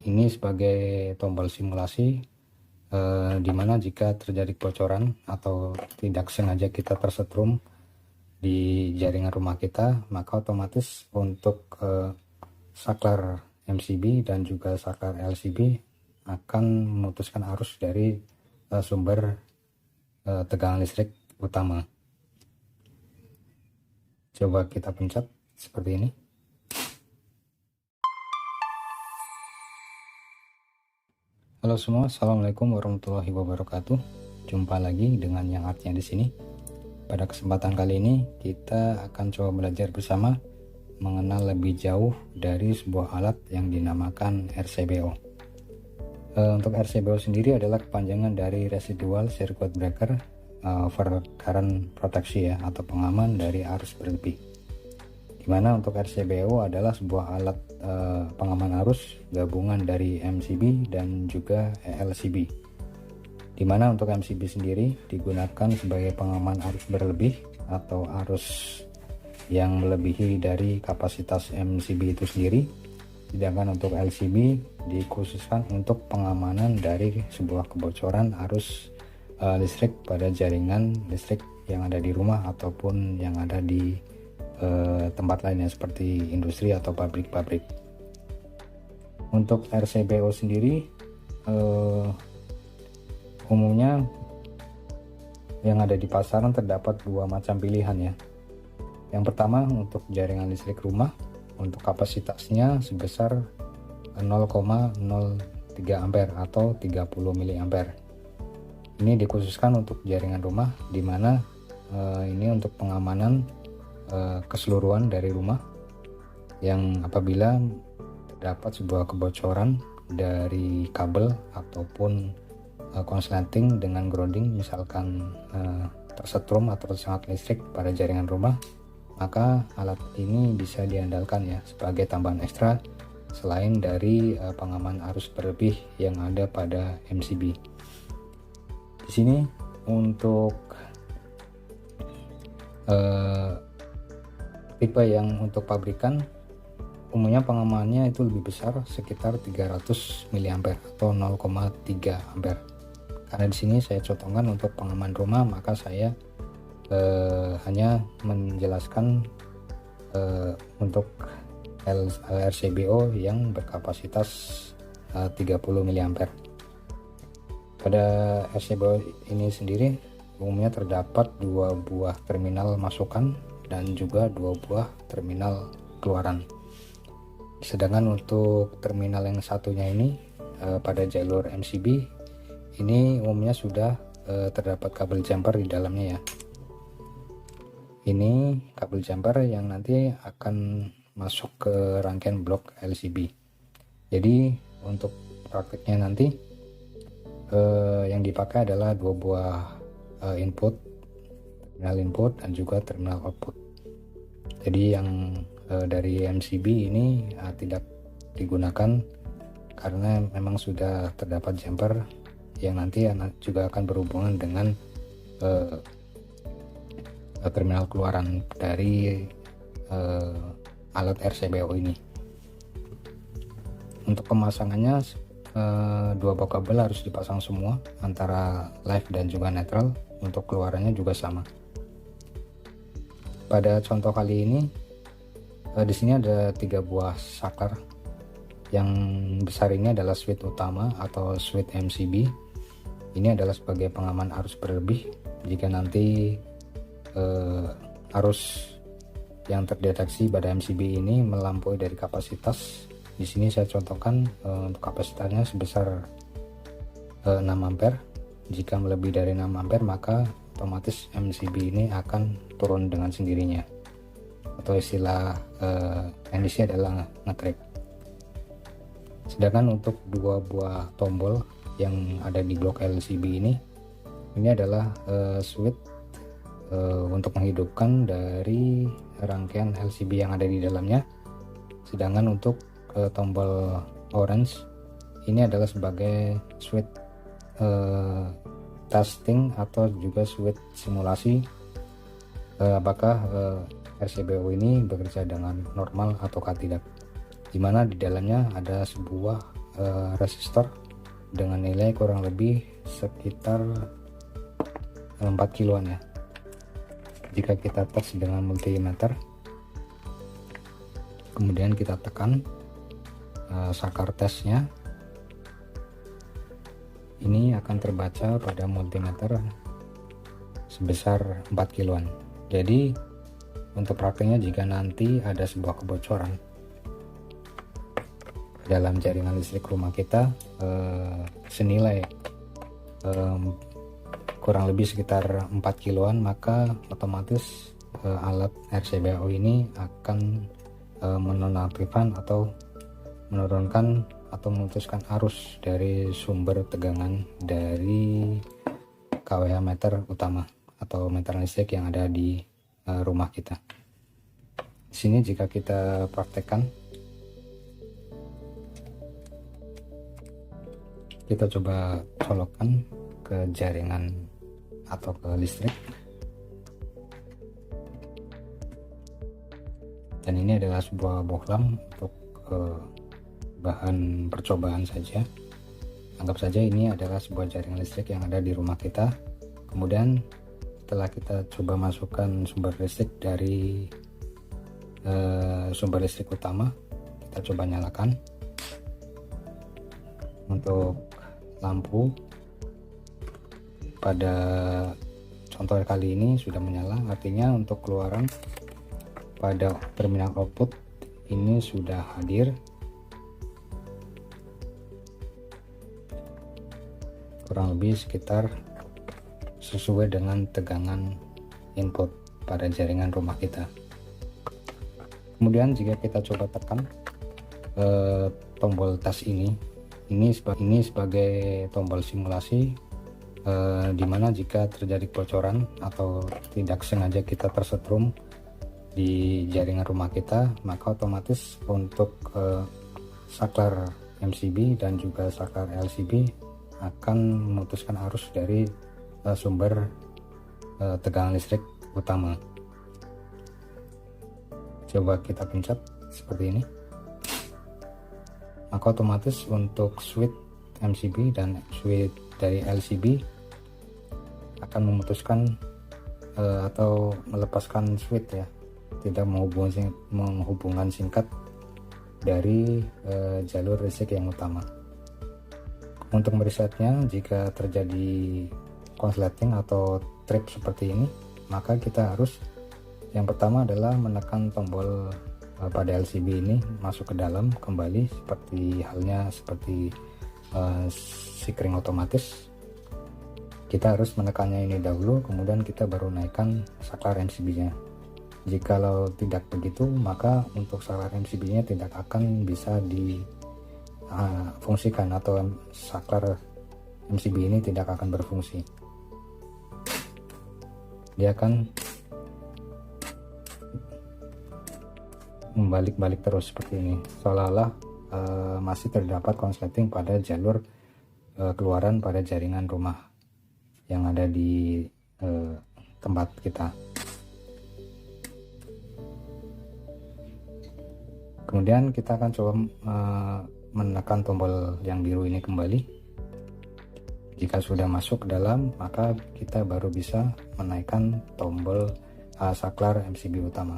Ini sebagai tombol simulasi di mana jika terjadi kebocoran atau tidak sengaja kita tersetrum di jaringan rumah kita, maka otomatis untuk saklar MCB dan juga saklar LCB akan memutuskan arus dari sumber tegangan listrik utama. Coba kita pencet seperti ini. Halo semua, assalamualaikum warahmatullahi wabarakatuh. Jumpa lagi dengan yang artinya di sini. Pada kesempatan kali ini kita akan coba belajar bersama mengenal lebih jauh dari sebuah alat yang dinamakan RCBO. Untuk RCBO sendiri adalah kepanjangan dari Residual Circuit Breaker over Current Protection, atau pengaman dari arus berlebih. Dimana untuk RCBO adalah sebuah alat pengaman arus gabungan dari MCB dan juga LCB. Dimana untuk MCB sendiri digunakan sebagai pengaman arus berlebih atau arus yang melebihi dari kapasitas MCB itu sendiri. Sedangkan untuk LCB dikhususkan untuk pengamanan dari sebuah kebocoran arus listrik pada jaringan listrik yang ada di rumah ataupun yang ada di tempat lainnya seperti industri atau pabrik-pabrik. Untuk RCBO sendiri umumnya yang ada di pasaran terdapat dua macam pilihan ya. Yang pertama untuk jaringan listrik rumah, untuk kapasitasnya sebesar 0,03 ampere atau 30 miliampere. Ini dikhususkan untuk jaringan rumah, di mana ini untuk pengamanan keseluruhan dari rumah yang apabila terdapat sebuah kebocoran dari kabel ataupun konsleting dengan grounding, misalkan tersetrum atau tersengat listrik pada jaringan rumah, maka alat ini bisa diandalkan ya sebagai tambahan ekstra selain dari pengaman arus berlebih yang ada pada MCB. Di sini untuk tipe yang untuk pabrikan umumnya pengamanannya itu lebih besar, sekitar 300 mA atau 0,3 ampere. Karena di sini saya contohkan untuk pengaman rumah, maka saya hanya menjelaskan untuk RCBO yang berkapasitas 30 mA. Pada RCBO ini sendiri umumnya terdapat dua buah terminal masukan dan juga dua buah terminal keluaran. Sedangkan untuk terminal yang satunya ini pada jalur MCB ini umumnya sudah terdapat kabel jumper di dalamnya ya. Ini kabel jumper yang nanti akan masuk ke rangkaian blok LCB. Jadi untuk prakteknya nanti yang dipakai adalah dua buah input, terminal input dan juga terminal output. Jadi yang dari MCB ini tidak digunakan karena memang sudah terdapat jumper yang nanti juga akan berhubungan dengan terminal keluaran dari alat RCBO ini. Untuk pemasangannya dua buah kabel harus dipasang semua antara live dan juga neutral. Untuk keluarannya juga sama. Pada contoh kali ini di sini ada tiga buah saklar. Yang besar ini adalah switch utama atau switch MCB. Ini adalah sebagai pengaman arus berlebih jika nanti arus yang terdeteksi pada MCB ini melampaui dari kapasitas. Di sini saya contohkan untuk kapasitasnya sebesar 6 ampere. Jika melebihi dari 6 ampere maka otomatis MCB ini akan turun dengan sendirinya, atau istilah teknisnya adalah nge-trip. Sedangkan untuk dua buah tombol yang ada di blok LCB ini adalah switch untuk menghidupkan dari rangkaian LCB yang ada di dalamnya. Sedangkan untuk tombol orange ini adalah sebagai switch testing atau juga switch simulasi apakah RCBO ini bekerja dengan normal ataukah tidak, dimana di dalamnya ada sebuah resistor dengan nilai kurang lebih sekitar 4 kiloan ya. Jika kita tes dengan multimeter, kemudian kita tekan saklar tesnya, ini akan terbaca pada multimeter sebesar 4 kiloan. Jadi untuk prakteknya, jika nanti ada sebuah kebocoran dalam jaringan listrik rumah kita senilai kurang lebih sekitar 4 kiloan, maka otomatis alat RCBO ini akan menonaktifkan atau menurunkan atau memutuskan arus dari sumber tegangan dari kWh meter utama atau meter listrik yang ada di rumah kita. Di sini jika kita praktekkan, kita coba colokkan ke jaringan atau ke listrik, dan ini adalah sebuah bohlam untuk bahan percobaan saja. Anggap saja ini adalah sebuah jaringan listrik yang ada di rumah kita. Kemudian setelah kita coba masukkan sumber listrik dari sumber listrik utama, kita coba nyalakan. Untuk lampu pada contoh kali ini sudah menyala, artinya untuk keluaran pada terminal output ini sudah hadir kurang lebih sekitar sesuai dengan tegangan input pada jaringan rumah kita. Kemudian jika kita coba tekan tombol tes ini sebagai tombol simulasi, dimana jika terjadi kebocoran atau tidak sengaja kita tersetrum di jaringan rumah kita, maka otomatis untuk saklar MCB dan juga saklar LCB akan memutuskan arus dari sumber tegangan listrik utama. Coba kita pencet seperti ini, maka otomatis untuk switch MCB dan switch dari LCB akan memutuskan atau melepaskan switch ya, tidak menghubungkan singkat dari jalur listrik yang utama. Untuk meresetnya, jika terjadi konsleting atau trip seperti ini, maka kita harus yang pertama adalah menekan tombol pada LCB ini masuk ke dalam kembali, seperti halnya seperti sikring otomatis. Kita harus menekannya ini dahulu, kemudian kita baru naikkan saklar MCB-nya. Jikalau tidak begitu, maka untuk saklar MCB-nya tidak akan bisa difungsikan atau saklar MCB ini tidak akan berfungsi. Dia akan membalik-balik terus seperti ini, seolah-olah masih terdapat konsleting pada jalur keluaran pada jaringan rumah yang ada di tempat kita. Kemudian kita akan coba menekan tombol yang biru ini kembali. Jika sudah masuk ke dalam, maka kita baru bisa menaikkan tombol saklar MCB utama.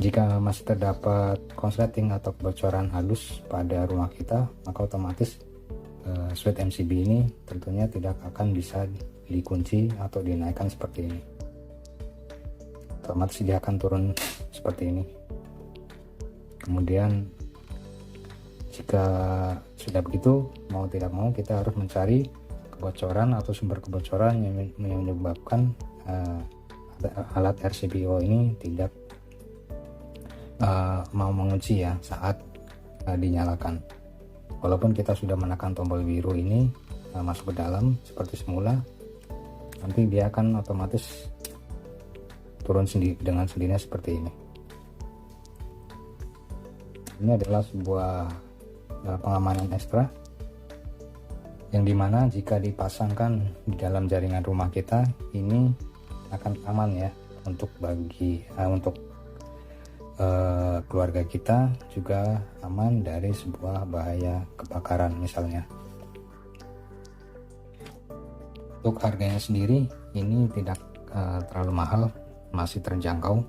Jika masih terdapat konsleting atau kebocoran halus pada rumah kita, maka otomatis switch MCB ini tentunya tidak akan bisa dikunci atau dinaikkan seperti ini. Otomatis dia akan turun seperti ini. Kemudian jika sudah begitu, mau tidak mau kita harus mencari kebocoran atau sumber kebocoran yang menyebabkan alat RCBO ini tidak mau mengunci ya saat dinyalakan. Walaupun kita sudah menekan tombol biru ini masuk ke dalam seperti semula, nanti dia akan otomatis turun dengan sendirinya seperti ini. Ini adalah sebuah pengamanan ekstra yang dimana jika dipasangkan di dalam jaringan rumah kita, ini akan aman ya untuk keluarga kita juga aman dari sebuah bahaya kebakaran misalnya. Untuk harganya sendiri ini tidak terlalu mahal, masih terjangkau.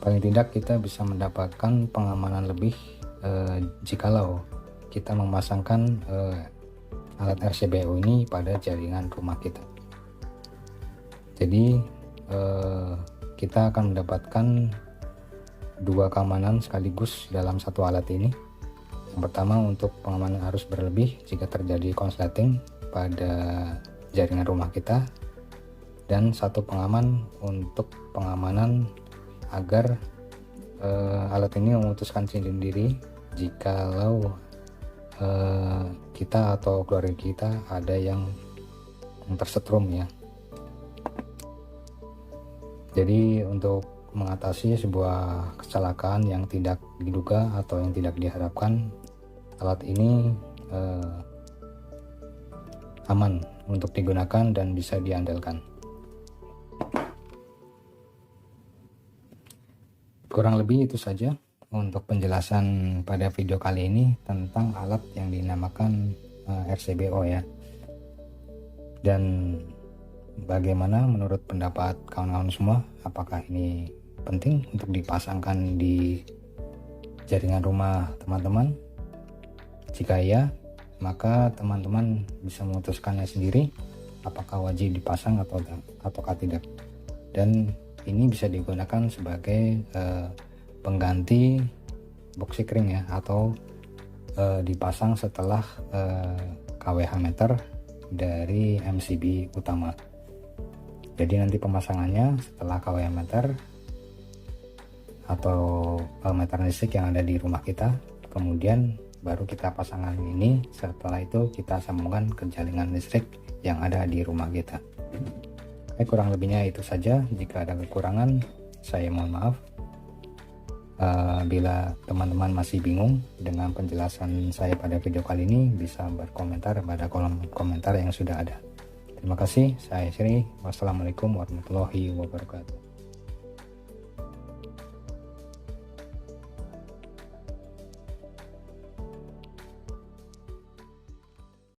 Paling tidak kita bisa mendapatkan pengamanan lebih jikalau kita memasangkan alat RCBO ini pada jaringan rumah kita. Jadi kita akan mendapatkan dua keamanan sekaligus dalam satu alat ini. Yang pertama untuk pengamanan arus berlebih jika terjadi konsleting pada jaringan rumah kita, dan satu pengaman untuk pengamanan agar alat ini memutuskan sendiri jikalau kita atau keluarga kita ada yang tersetrum ya. Jadi untuk mengatasi sebuah kecelakaan yang tidak diduga atau yang tidak diharapkan, alat ini aman untuk digunakan dan bisa diandalkan. Kurang lebih itu saja untuk penjelasan pada video kali ini tentang alat yang dinamakan RCBO ya. Dan bagaimana menurut pendapat kawan-kawan semua, apakah ini penting untuk dipasangkan di jaringan rumah teman-teman? Jika iya, maka teman-teman bisa memutuskannya sendiri apakah wajib dipasang ataukah tidak. Dan ini bisa digunakan sebagai pengganti box kring ya, atau dipasang setelah kWh meter dari MCB utama. Jadi nanti pemasangannya setelah kWh meter atau meter listrik yang ada di rumah kita, kemudian baru kita pasangkan ini, setelah itu kita sambungkan ke jaringan listrik yang ada di rumah kita. Kurang lebihnya itu saja. Jika ada kekurangan, saya mohon maaf. Bila teman-teman masih bingung dengan penjelasan saya pada video kali ini, bisa berkomentar pada kolom komentar yang sudah ada. Terima kasih, saya Sri. Wassalamualaikum warahmatullahi wabarakatuh.